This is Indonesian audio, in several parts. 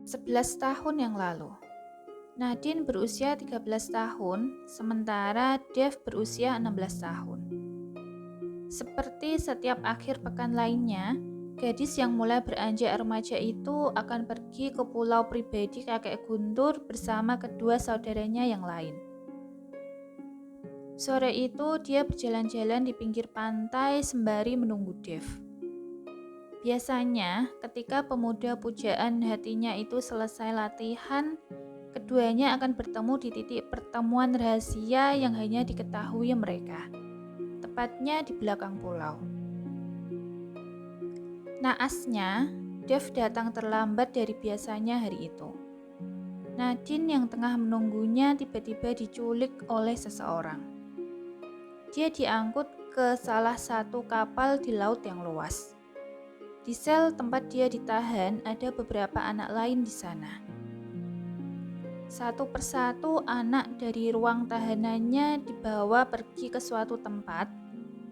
11 tahun yang lalu, Nadine berusia 13 tahun, sementara Dev berusia 16 tahun. Seperti setiap akhir pekan lainnya, gadis yang mulai beranjak remaja itu akan pergi ke pulau pribadi kakek Guntur bersama kedua saudaranya yang lain. Sore itu dia berjalan-jalan di pinggir pantai sembari menunggu Dev. Biasanya, ketika pemuda pujaan hatinya itu selesai latihan, keduanya akan bertemu di titik pertemuan rahasia yang hanya diketahui mereka, tepatnya di belakang pulau. Naasnya, Dev datang terlambat dari biasanya hari itu. Nadine yang tengah menunggunya tiba-tiba diculik oleh seseorang. Dia diangkut ke salah satu kapal di laut yang luas. Di sel tempat dia ditahan ada beberapa anak lain di sana. Satu persatu anak dari ruang tahanannya dibawa pergi ke suatu tempat,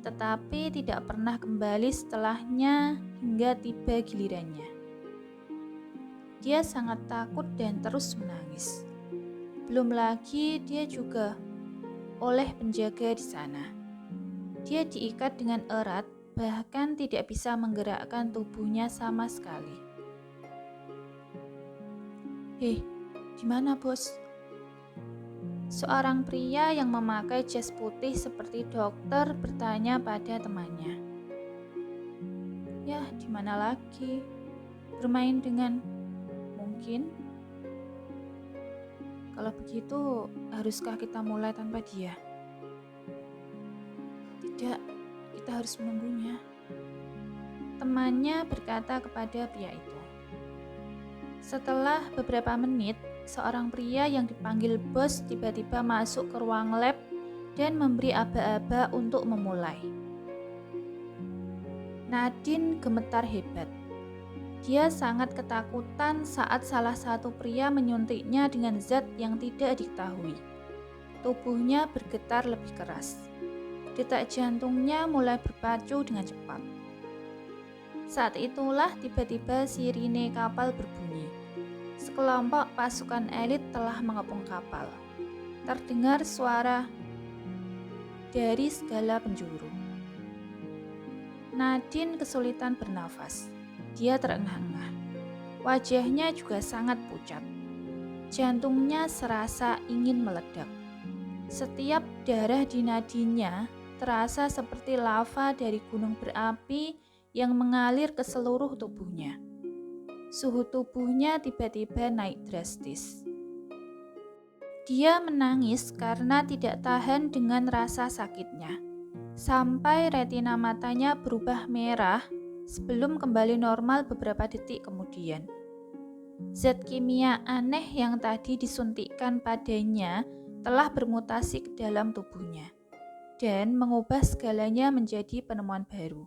tetapi tidak pernah kembali setelahnya hingga tiba gilirannya. Dia sangat takut dan terus menangis. Belum lagi dia juga oleh penjaga di sana. Dia diikat dengan erat, bahkan tidak bisa menggerakkan tubuhnya sama sekali. "Hei, di mana, Bos?" Seorang pria yang memakai jas putih seperti dokter bertanya pada temannya. "Ya, di mana lagi? Bermain dengan mungkin? Kalau begitu, haruskah kita mulai tanpa dia?" "Tidak, kita harus menunggunya," temannya berkata kepada pria itu. Setelah beberapa menit, seorang pria yang dipanggil bos tiba-tiba masuk ke ruang lab dan memberi aba-aba untuk memulai. Nadine gemetar hebat. Dia sangat ketakutan saat salah satu pria menyuntiknya dengan zat yang tidak diketahui. Tubuhnya bergetar lebih keras. Detak jantungnya mulai berpacu dengan cepat. Saat itulah tiba-tiba sirine kapal berbunyi. Sekelompok pasukan elit telah mengepung kapal. Terdengar suara dari segala penjuru. Nadine kesulitan bernafas. Dia terengah-engah. Wajahnya juga sangat pucat. Jantungnya serasa ingin meledak. Setiap darah di nadinya terasa seperti lava dari gunung berapi yang mengalir ke seluruh tubuhnya. Suhu tubuhnya tiba-tiba naik drastis. Dia menangis karena tidak tahan dengan rasa sakitnya. Sampai retina matanya berubah merah sebelum kembali normal beberapa detik kemudian. Zat kimia aneh yang tadi disuntikkan padanya telah bermutasi ke dalam tubuhnya dan mengubah segalanya menjadi penemuan baru.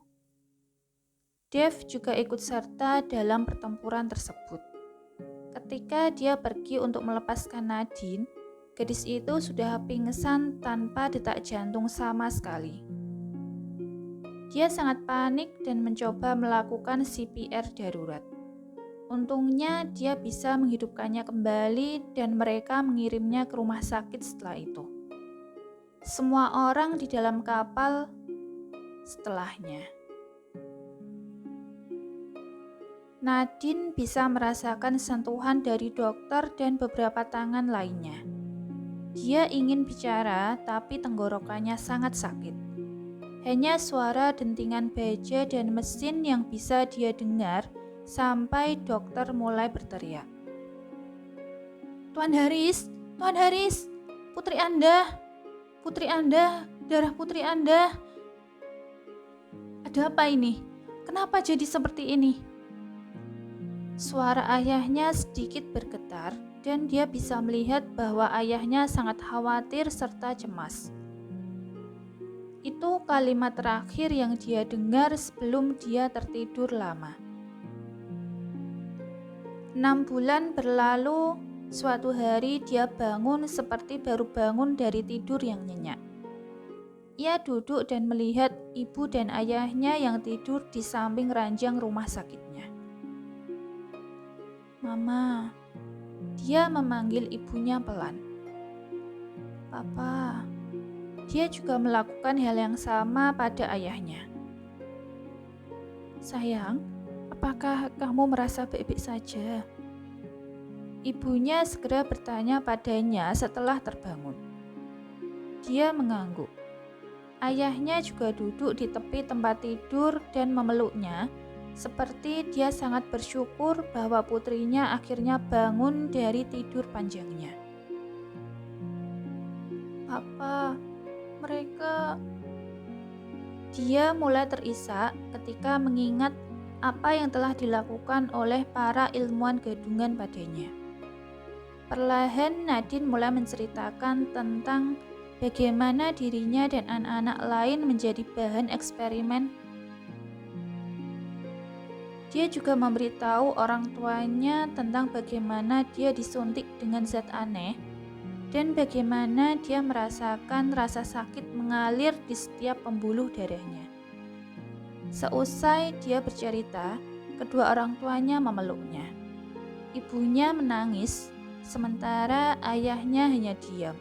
Dev juga ikut serta dalam pertempuran tersebut. Ketika dia pergi untuk melepaskan Nadine, gadis itu sudah pingsan tanpa detak jantung sama sekali. Dia sangat panik dan mencoba melakukan CPR darurat. Untungnya dia bisa menghidupkannya kembali dan mereka mengirimnya ke rumah sakit setelah itu. Semua orang di dalam kapal setelahnya. Nadine bisa merasakan sentuhan dari dokter dan beberapa tangan lainnya. Dia ingin bicara, tapi tenggorokannya sangat sakit. Hanya suara dentingan baja dan mesin yang bisa dia dengar sampai dokter mulai berteriak. Tuan Haris, Tuan Haris, putri Anda, darah putri Anda." "Ada apa ini? Kenapa jadi seperti ini?" Suara ayahnya sedikit bergetar dan dia bisa melihat bahwa ayahnya sangat khawatir serta cemas. Itu kalimat terakhir yang dia dengar sebelum dia tertidur lama. 6 bulan berlalu, suatu hari dia bangun seperti baru bangun dari tidur yang nyenyak. Ia duduk dan melihat ibu dan ayahnya yang tidur di samping ranjang rumah sakitnya. Mama. Dia memanggil ibunya pelan. Papa. Dia juga melakukan hal yang sama pada ayahnya. Sayang, apakah kamu merasa baik-baik saja? Ibunya segera bertanya padanya setelah terbangun. Dia mengangguk. Ayahnya juga duduk di tepi tempat tidur dan memeluknya, seperti dia sangat bersyukur bahwa putrinya akhirnya bangun dari tidur panjangnya. Papa, mereka... Dia mulai terisak ketika mengingat apa yang telah dilakukan oleh para ilmuwan gadungan padanya. Perlahan Nadine mulai menceritakan tentang bagaimana dirinya dan anak-anak lain menjadi bahan eksperimen. Dia juga memberitahu orang tuanya tentang bagaimana dia disuntik dengan zat aneh dan bagaimana dia merasakan rasa sakit mengalir di setiap pembuluh darahnya. Seusai dia bercerita, kedua orang tuanya memeluknya. Ibunya menangis, sementara ayahnya hanya diam.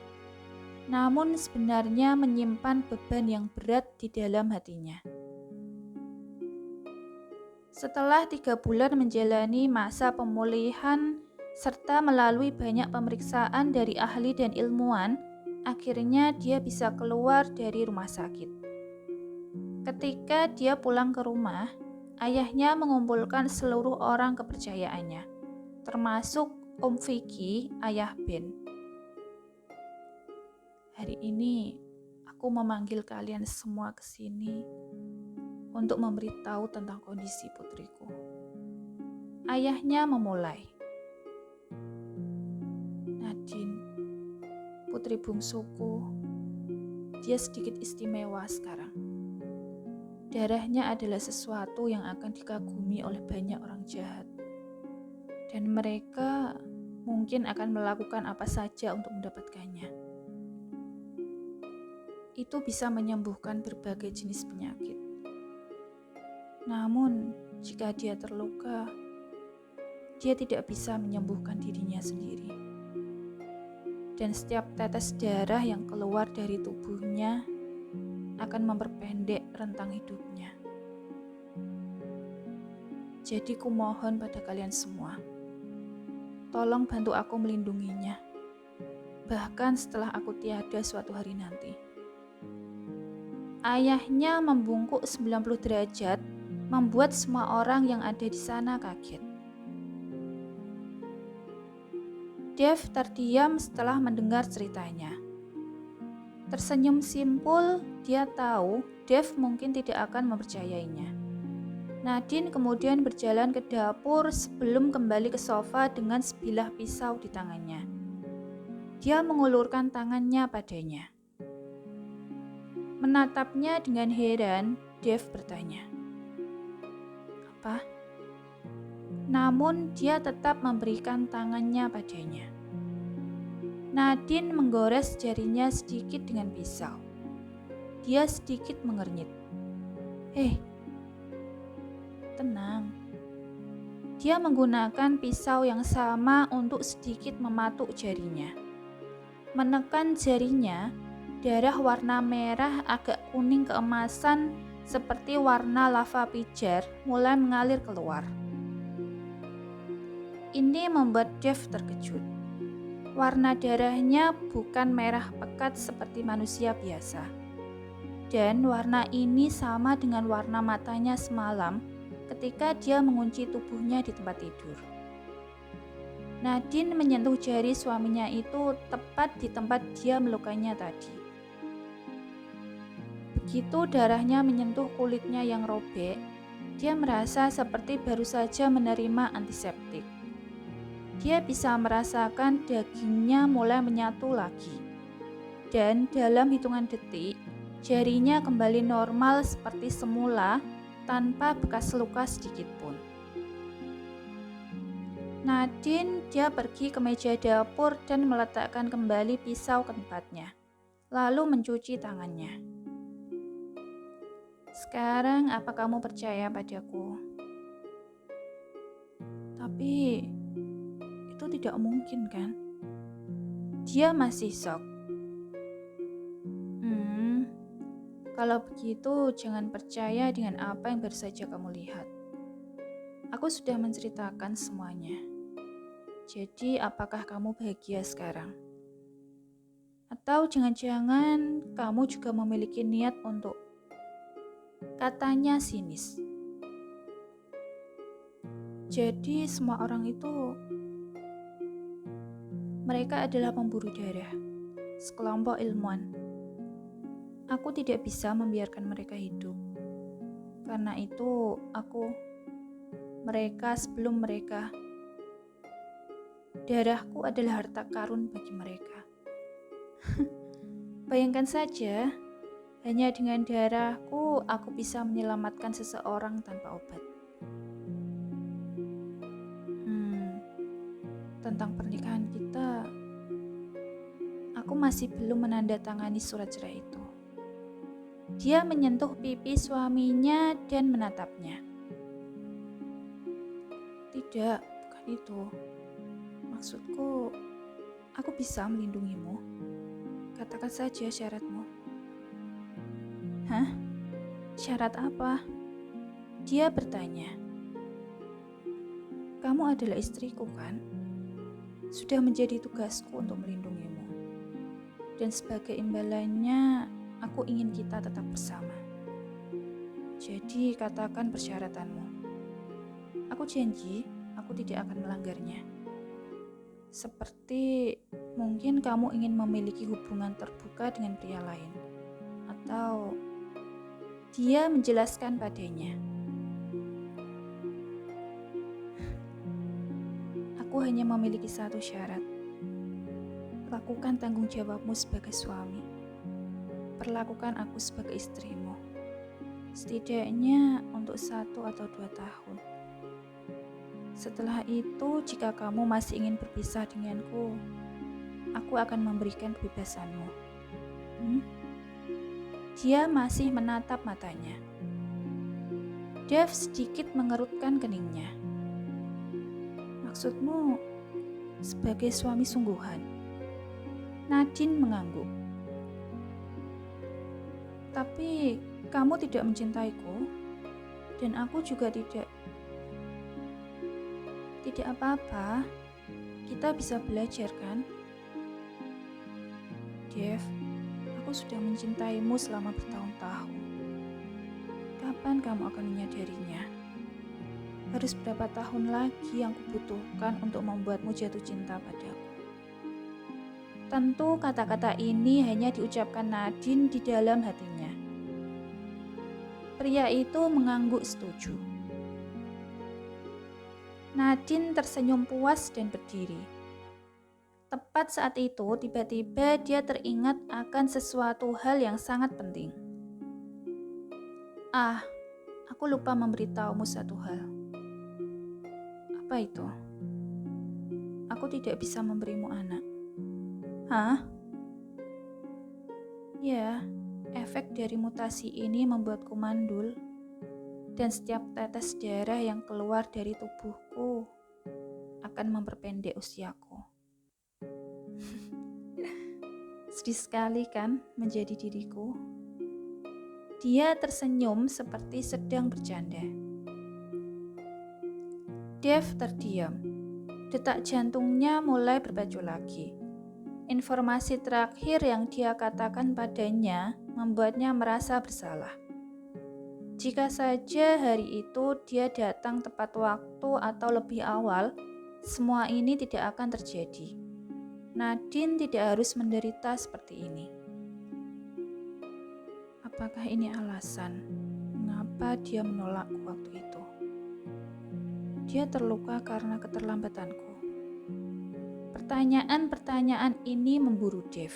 Namun sebenarnya menyimpan beban yang berat di dalam hatinya. Setelah 3 bulan menjalani masa pemulihan serta melalui banyak pemeriksaan dari ahli dan ilmuwan, akhirnya dia bisa keluar dari rumah sakit. Ketika dia pulang ke rumah, ayahnya mengumpulkan seluruh orang kepercayaannya, termasuk Om Vicky, ayah Ben. Hari ini, aku memanggil kalian semua ke sini untuk memberitahu tentang kondisi putriku. Ayahnya memulai. Nadine, putri bungsuku, dia sedikit istimewa sekarang. Darahnya adalah sesuatu yang akan dikagumi oleh banyak orang jahat. Dan mereka mungkin akan melakukan apa saja untuk mendapatkannya. Itu bisa menyembuhkan berbagai jenis penyakit. Namun, jika dia terluka, dia tidak bisa menyembuhkan dirinya sendiri. Dan setiap tetes darah yang keluar dari tubuhnya akan memperpendek rentang hidupnya. Jadi kumohon pada kalian semua, tolong bantu aku melindunginya, bahkan setelah aku tiada suatu hari nanti. Ayahnya membungkuk 90 derajat, membuat semua orang yang ada di sana kaget. Dave terdiam setelah mendengar ceritanya. Tersenyum simpul, dia tahu Dave mungkin tidak akan mempercayainya. Nadine kemudian berjalan ke dapur sebelum kembali ke sofa dengan sebilah pisau di tangannya. Dia mengulurkan tangannya padanya. Menatapnya dengan heran, Dave bertanya, "Apa?" Namun dia tetap memberikan tangannya padanya. Nadine menggores jarinya sedikit dengan pisau. Dia sedikit mengernyit. "Hei, tenang." Dia menggunakan pisau yang sama untuk sedikit mematuk jarinya. Menekan jarinya, darah warna merah agak kuning keemasan seperti warna lava pijar mulai mengalir keluar. Ini membuat Dave terkejut. Warna darahnya bukan merah pekat seperti manusia biasa. Dan warna ini sama dengan warna matanya semalam ketika dia mengunci tubuhnya di tempat tidur. Nadine menyentuh jari suaminya itu tepat di tempat dia melukainya tadi. Begitu darahnya menyentuh kulitnya yang robek, dia merasa seperti baru saja menerima antiseptik. Dia bisa merasakan dagingnya mulai menyatu lagi. Dan dalam hitungan detik, jarinya kembali normal seperti semula tanpa bekas luka sedikit pun. Nadine, dia pergi ke meja dapur dan meletakkan kembali pisau ke tempatnya, lalu mencuci tangannya. "Sekarang apa kamu percaya padaku?" "Tapi tidak mungkin kan? Dia masih shock. Kalau begitu jangan percaya dengan apa yang baru saja kamu lihat. Aku sudah menceritakan semuanya. Jadi apakah kamu bahagia sekarang? Atau jangan-jangan kamu juga memiliki niat untuk, katanya sinis. Jadi semua orang itu, mereka adalah pemburu darah, sekelompok ilmuwan. Aku tidak bisa membiarkan mereka hidup. Karena itu mereka sebelum mereka. Darahku adalah harta karun bagi mereka. Bayangkan saja, hanya dengan darahku aku bisa menyelamatkan seseorang tanpa obat. Tentang pernikahan kita, aku masih belum menandatangani surat cerai itu. Dia menyentuh pipi suaminya dan menatapnya. Tidak, bukan itu. Maksudku, aku bisa melindungimu. Katakan saja syaratmu. Hah? Syarat apa? Dia bertanya. Kamu adalah istriku kan? Sudah menjadi tugasku untuk melindungimu. Dan sebagai imbalannya, aku ingin kita tetap bersama. Jadi katakan persyaratanmu. Aku janji, aku tidak akan melanggarnya. Seperti mungkin kamu ingin memiliki hubungan terbuka dengan pria lain. Atau dia menjelaskan padanya. Aku hanya memiliki satu syarat. Lakukan tanggung jawabmu sebagai suami. Perlakukan aku sebagai istrimu. Setidaknya untuk 1 atau 2 tahun. Setelah itu, jika kamu masih ingin berpisah denganku, aku akan memberikan kebebasanmu. Dia masih menatap matanya. Dev sedikit mengerutkan keningnya. Maksudmu sebagai suami sungguhan? Nadine mengangguk. Tapi kamu tidak mencintaiku, dan aku juga tidak. Tidak apa-apa, kita bisa belajar kan? Dev, aku sudah mencintaimu selama bertahun-tahun. Kapan kamu akan menyadarinya? Harus berapa tahun lagi yang kubutuhkan untuk membuatmu jatuh cinta padaku? Tentu kata-kata ini hanya diucapkan Nadine di dalam hatinya. Pria itu mengangguk setuju. Nadine tersenyum puas dan berdiri. Tepat saat itu, tiba-tiba dia teringat akan sesuatu hal yang sangat penting. Aku lupa memberitahumu satu hal. Apa itu? Aku tidak bisa memberimu anak. Hah? Ya, efek dari mutasi ini membuatku mandul. Dan setiap tetes darah yang keluar dari tubuhku akan memperpendek usiaku. Sedih sekali kan menjadi diriku? Dia tersenyum seperti sedang bercanda. Dev terdiam. Detak jantungnya mulai berpacu lagi. Informasi terakhir yang dia katakan padanya membuatnya merasa bersalah. Jika saja hari itu dia datang tepat waktu atau lebih awal, semua ini tidak akan terjadi. Nadine tidak harus menderita seperti ini. Apakah ini alasan mengapa dia menolakku waktu itu? Dia terluka karena keterlambatanku. Pertanyaan-pertanyaan ini memburu Dev.